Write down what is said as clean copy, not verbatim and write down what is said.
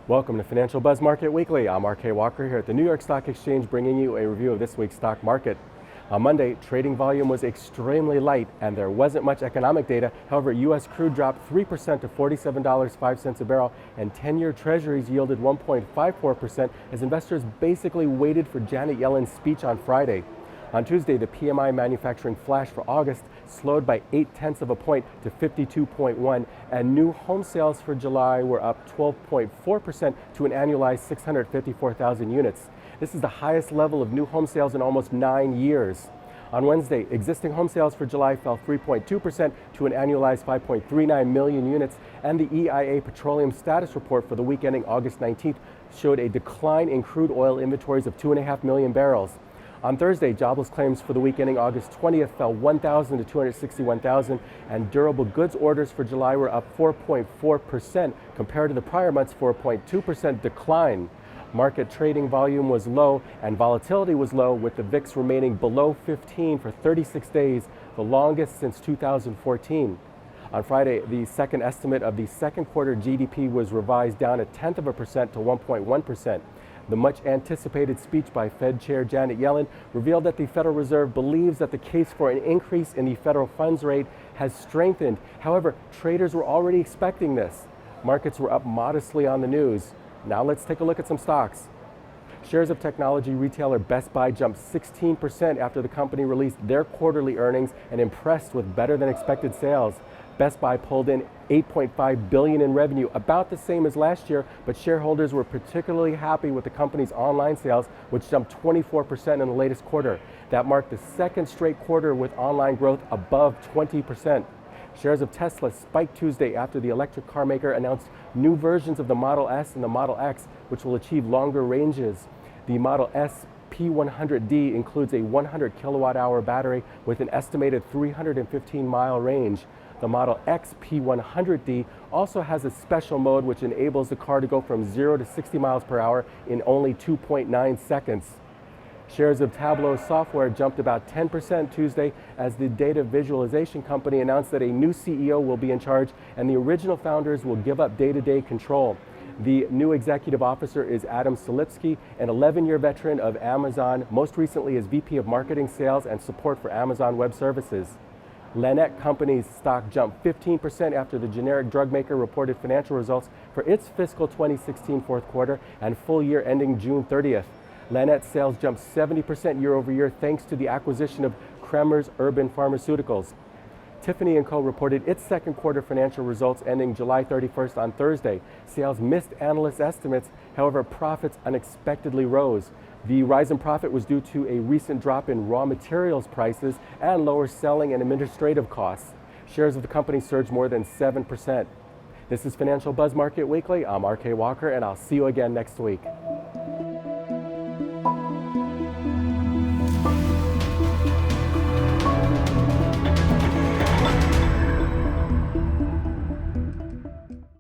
Welcome to Financial Buzz Market Weekly. I'm RK Walker here at the New York Stock Exchange, bringing you a review of this week's stock market. On Monday, trading volume was extremely light and there wasn't much economic data. However, U.S. crude dropped 3% to $47.05 a barrel, and 10-year Treasuries yielded 1.54% as investors basically waited for Janet Yellen's speech on Friday. On Tuesday, the PMI manufacturing flash for August slowed by 0.8 of a point to 52.1, and new home sales for July were up 12.4% to an annualized 654,000 units. This is the highest level of new home sales in almost 9 years. On Wednesday, existing home sales for July fell 3.2% to an annualized 5.39 million units, and the EIA petroleum status report for the week ending August 19th showed a decline in crude oil inventories of 2.5 million barrels. On Thursday, jobless claims for the week ending August 20th fell 1,000 to 261,000, and durable goods orders for July were up 4.4% compared to the prior month's 4.2% decline. Market trading volume was low and volatility was low, with the VIX remaining below 15 for 36 days, the longest since 2014. On Friday, the second estimate of the second quarter GDP was revised down 0.1% to 1.1%. The much anticipated speech by Fed Chair Janet Yellen revealed that the Federal Reserve believes that the case for an increase in the federal funds rate has strengthened. However, traders were already expecting this. Markets were up modestly on the news. Now let's take a look at some stocks. Shares of technology retailer Best Buy jumped 16% after the company released their quarterly earnings and impressed with better than expected sales. Best Buy pulled in $8.5 billion in revenue, about the same as last year, but shareholders were particularly happy with the company's online sales, which jumped 24% in the latest quarter. That marked the second straight quarter with online growth above 20%. Shares of Tesla spiked Tuesday after the electric car maker announced new versions of the Model S and the Model X, which will achieve longer ranges. The Model S P100D includes a 100 kilowatt-hour battery with an estimated 315-mile range. The Model X P100D also has a special mode which enables the car to go from 0 to 60 miles per hour in only 2.9 seconds. Shares of Tableau Software jumped about 10% Tuesday as the data visualization company announced that a new CEO will be in charge and the original founders will give up day-to-day control. The new executive officer is Adam Selipsky, an 11-year veteran of Amazon, most recently as VP of Marketing, Sales, and Support for Amazon Web Services. Lannett Company's stock jumped 15% after the generic drug maker reported financial results for its fiscal 2016 fourth quarter and full year ending June 30th. Lannett's sales jumped 70% year over year thanks to the acquisition of Kremer's Urban Pharmaceuticals. Tiffany & Co. reported its second quarter financial results ending July 31st on Thursday. Sales missed analyst estimates, however, profits unexpectedly rose. The rise in profit was due to a recent drop in raw materials prices and lower selling and administrative costs. Shares of the company surged more than 7%. This is Financial Buzz Market Weekly. I'm RK Walker, and I'll see you again next week.